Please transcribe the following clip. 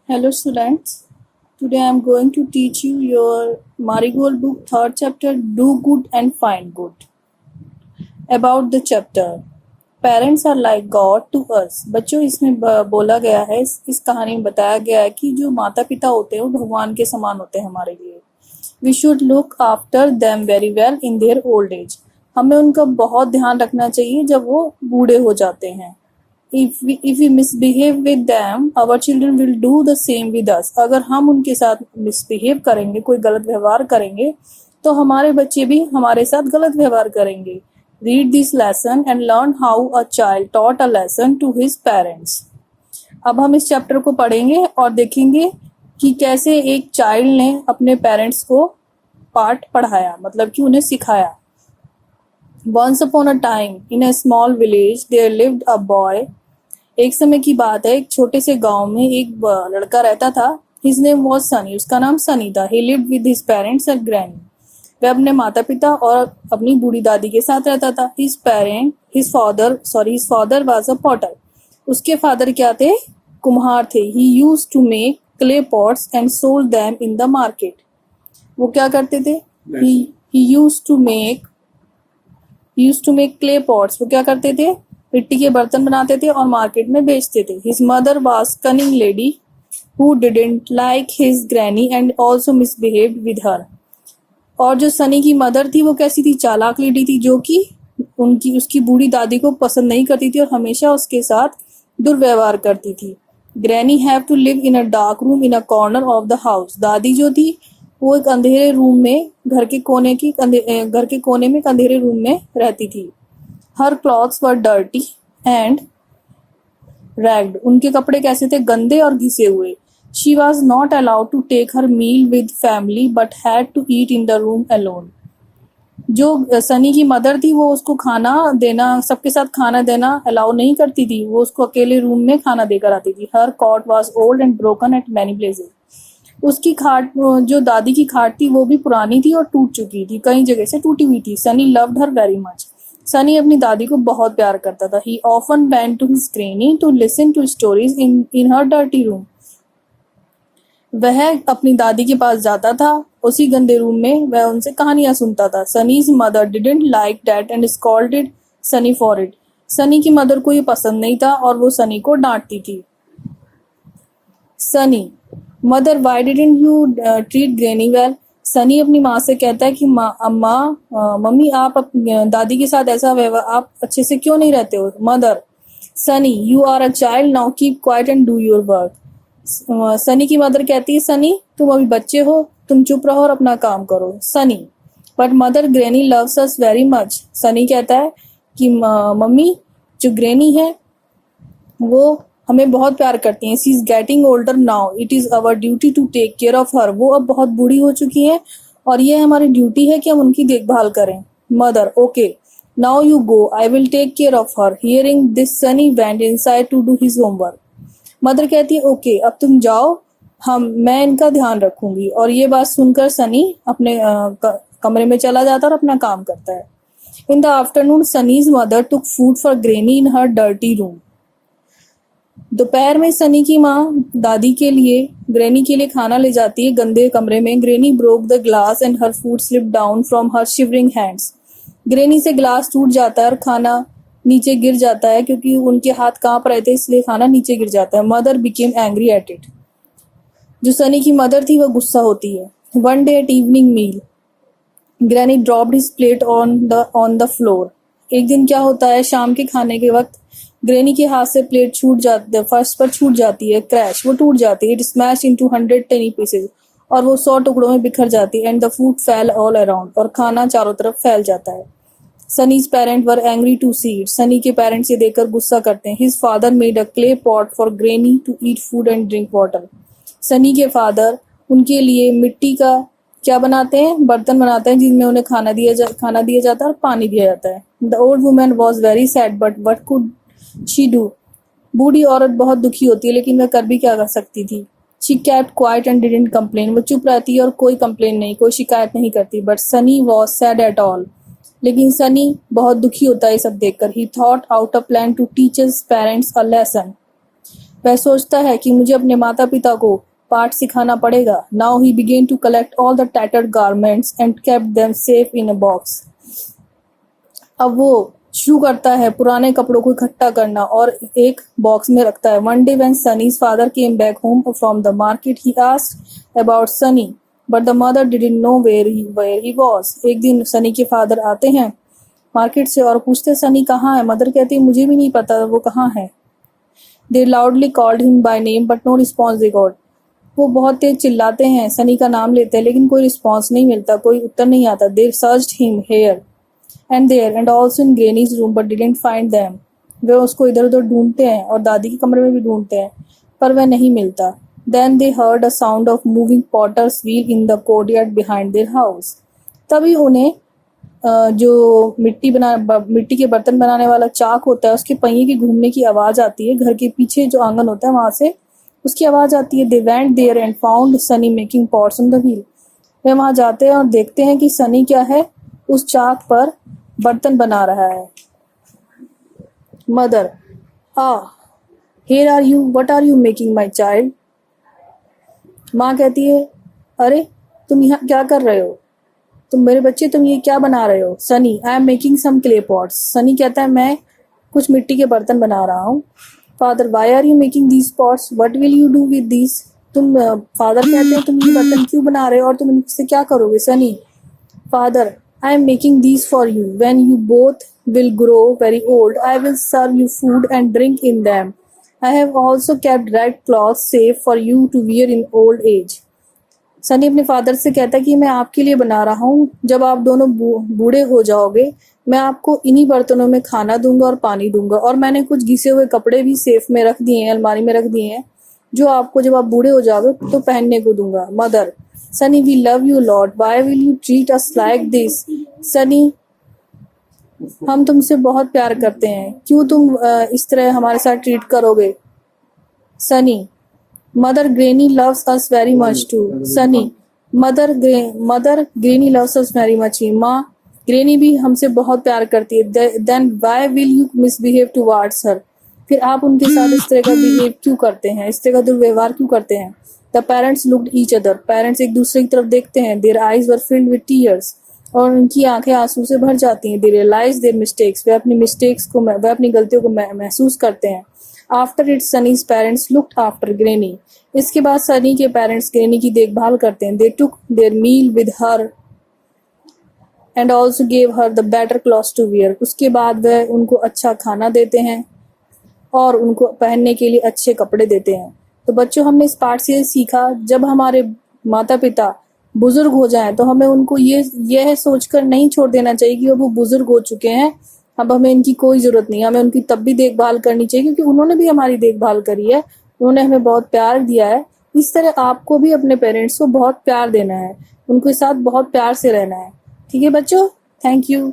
Hello students, today I am going to teach you your Marigold book third chapter Do Good and Find Good. About the chapter Parents are like God to us. बच्चों इसमें बोला गया है, इस कहानी में बताया गया है कि जो माता पिता होते हैं वो भगवान के समान होते हैं हमारे लिए. We should look after them very well in their old age. हमें उनका बहुत ध्यान रखना चाहिए जब वो बूढ़े हो जाते हैं. If we misbehave with them, our children will do the same with us. अगर हम उनके साथ misbehave करेंगे, कोई गलत व्यवहार करेंगे, तो हमारे बच्चे भी हमारे साथ गलत व्यवहार करेंगे. Read this lesson and learn how a child taught a lesson to his parents. अब हम इस चैप्टर को पढ़ेंगे और देखेंगे कि कैसे एक चाइल्ड ने अपने पेरेंट्स को पाठ पढ़ाया, मतलब कि उन्हें सिखाया. Once upon a time, in a small village, there lived a boy. एक समय की बात है, एक छोटे से गांव में एक लड़का रहता था. His name was Sunny. उसका नाम सनी था. He lived with his parents and granny. वह अपने माता पिता और अपनी बूढ़ी दादी के साथ रहता था. His father was a potter. उसके फादर क्या थे? कुम्हार थे. He used to make clay pots and sold them in the market. वो क्या करते थे? He used to make clay pots. वो क्या करते थे? मिट्टी के बर्तन बनाते थे और मार्केट में बेचते थे. His mother was cunning lady who didn't like his granny and also misbehaved with her. और जो सनी की मदर थी वो कैसी थी? चालाक लेडी थी, जो कि उसकी बूढ़ी दादी को पसंद नहीं करती थी और हमेशा उसके साथ दुर्व्यवहार करती थी. Granny have to live in a dark room in a corner of the house. दादी जो थी वो एक अंधेरे रूम में घर के कोने में एक अंधेरे रूम में रहती थी. Her clothes were dirty and ragged. उनके कपड़े कैसे थे? गंदे और घिसे हुए. She was not allowed to take her meal with family but had to eat in the room alone. जो सनी की मदर थी वो उसको खाना देना, सबके साथ खाना देना अलाउ नहीं करती थी. वो उसको अकेले रूम में खाना देकर आती थी. Her cot was old and broken at many places. उसकी खाट, जो दादी की खाट थी वो भी पुरानी थी और टूट चुकी थी, कई जगह से टूटी हुई थी. Sunny loved her very much. Sunny अपनी दादी को बहुत प्यार करता था. He often went to his granny to listen to stories in her dirty room. वह अपनी दादी के पास जाता था, उसी गंदे रूम में वह उनसे कहानियां सुनता था. Sunny's mother didn't like that and scolded Sunny for it. Sunny की मदर को ये पसंद नहीं था और वो सनी को डांटती थी. Sunny, mother why didn't you treat granny well? Sunny अपनी माँ से कहता है कि मम्मी आप दादी के साथ ऐसा व्यवहार, आप अच्छे से क्यों नहीं रहते हो? Mother, Sunny, you are a child, now keep quiet and do your work. Sunny की मदर कहती है, सनी तुम अभी बच्चे हो, तुम चुप रहो और अपना काम करो. Sunny, but mother granny loves us very much. Sunny कहता है कि मम्मी जो ग्रैनी है वो हमें बहुत प्यार करती हैं. She is getting older now, it is our duty to take care of her. वो अब बहुत बूढ़ी हो चुकी है और ये हमारी ड्यूटी है कि हम उनकी देखभाल करें. Mother, okay now you go, I will take care of her. Hearing this Sunny went inside to do his homework. Mother कहती है, ओके अब तुम जाओ, मैं इनका ध्यान रखूंगी. और ये बात सुनकर सनी अपने कमरे में चला जाता और अपना काम करता है. In the afternoon Sunny's mother took food for granny in her dirty room. दोपहर में सनी की माँ दादी के लिए, ग्रैनी के लिए खाना ले जाती है गंदे कमरे में. Granny broke the glass and her food slip down from her shivering hands. Granny से ग्लास टूट जाता है और खाना नीचे गिर जाता है, क्योंकि उनके हाथ कांप रहे थे इसलिए खाना नीचे गिर जाता है. Mother became angry at it. जो सनी की मदर थी वह गुस्सा होती है. One day at evening meal granny dropped his plate on the floor. एक दिन क्या होता है, शाम के खाने के वक्त ग्रैनी के हाथ से प्लेट फर्श पर छूट जाती है. क्रैश, वो टूट जाती है. It smash into 100 tiny pieces, और वो 100 टुकड़ों में बिखर जाती है. And the food fell all around, और खाना चारों तरफ फैल जाता है. Sunny's parent were angry to see it. Sunny के पेरेंट्स ये देखकर गुस्सा करते हैं. His father made a clay pot for granny to eat food and drink water. Sunny के फादर उनके लिए मिट्टी का क्या बनाते हैं? बर्तन बनाते हैं जिनमें उन्हें खाना दिया जाता है और पानी दिया जाता है. The old woman was very sad but what could she do. बूढ़ी औरत बहुत दुखी होती है, लेकिन वह कर भी क्या कर सकती थी. She kept quiet and didn't complain. वो चुप रहती है और कोई कंप्लेन नहीं, कोई शिकायत नहीं करती. But Sunny was sad at all. लेकिन सनी बहुत दुखी होता है सब देखकर. He thought out a plan to teach his parents a lesson. वह सोचता है कि मुझे अपने माता पिता को पाठ सिखाना पड़ेगा. Now he began to collect all the tattered garments and kept them safe in a box. अब वो शुरू करता है पुराने कपड़ों को इकट्ठा करना और एक बॉक्स में रखता है. One day when Sunny's father came back home from the market, he asked about Sunny, but the mother didn't know where he was. एक दिन सनी के फादर आते हैं मार्केट से और पूछते सनी कहाँ है. मदर कहती है मुझे भी नहीं पता वो कहाँ है. They loudly called him by name but no response they got. वो बहुत तेज चिल्लाते हैं, सनी का नाम लेते हैं लेकिन कोई रिस्पॉन्स नहीं मिलता, कोई उत्तर नहीं आता. They searched him here and there and also in Granny's room but didn't find them. वे उसको इधर उधर ढूंढते हैं और दादी के कमरे में भी ढूंढते हैं पर वह नहीं मिलता. Then they heard a sound of moving potter's wheel in the courtyard behind their house. तभी उन्हें जो मिट्टी के बर्तन बनाने वाला चाक होता है उसके पहिए की घूमने की आवाज आती है. घर के पीछे जो आंगन होता है वहां से उसकी आवाज आती है. They went there and found Sunny making pots on the wheel. वे वहां जाते हैं और देखते हैं कि सनी क्या है उस चाक पर बर्तन बना रहा है. Mother here are you, what are you making my child? माँ कहती है अरे तुम यहाँ क्या कर रहे हो, तुम मेरे बच्चे तुम ये क्या बना रहे हो. Sunny I am making some clay pots. Sunny कहता है मैं कुछ मिट्टी के बर्तन बना रहा हूँ. Father why are you making these pots, what will you do with these. तुम फादर कहते हैं तुम ये बर्तन क्यों बना रहे हो और तुम इनसे क्या करोगे. Sunny father I am making these for you. When you both will grow very old, I will serve you food and drink in them. I have also kept red cloths safe for you to wear in old age. Sunny अपने father से कहता है कि मैं आपके लिए बना रहा हूँ, जब आप दोनों बूढ़े हो जाओगे मैं आपको इन्हीं बर्तनों में खाना दूंगा और पानी दूंगा और मैंने कुछ घिसे हुए कपड़े भी सेफ में रख दिए हैं, अलमारी में रख दिए हैं जो आपको जब आप बूढ़े हो जाओगे तो पहनने को दूंगा. Mother Sunny we love you lot, why will you treat us like this. Sunny हम तुमसे बहुत प्यार करते हैं, क्यों तुम इस तरह हमारे साथ ट्रीट करोगे. Sunny mother granny loves us very much too. Sunny mother granny loves us very much. माँ ग्रेनी भी हमसे बहुत प्यार करती है. Then why will you misbehave towards her. फिर आप उनके साथ इस तरह का बिहेव क्यों करते हैं, इस तरह का दुर्व्यवहार क्यों करते हैं. The parents looked each other. Parents एक दूसरे की तरफ देखते हैं. Their eyes were filled with tears. और उनकी आंखें आंसू से भर जाती हैं. दे रियलाइज देयर मिस्टेक्स. वे अपनी गलतियों को महसूस करते हैं. After it Sunny's parents looked after granny. इसके बाद सनी के पेरेंट्स ग्रेनी की देखभाल करते हैं. They took their meal with her and also gave her the better clothes to wear. उसके बाद वह उनको अच्छा खाना देते हैं और उनको पहनने के लिए अच्छे कपड़े देते हैं. तो बच्चों हमने इस पाठ से सीखा जब हमारे माता पिता बुजुर्ग हो जाएं तो हमें उनको यह सोचकर नहीं छोड़ देना चाहिए कि वो बुजुर्ग हो चुके हैं, अब हमें इनकी कोई जरूरत नहीं. हमें उनकी तब भी देखभाल करनी चाहिए क्योंकि उन्होंने भी हमारी देखभाल करी है, उन्होंने हमें बहुत प्यार दिया है. इस तरह आपको भी अपने पेरेंट्स को बहुत प्यार देना है, उनके साथ बहुत प्यार से रहना है. ठीक है बच्चों, थैंक यू.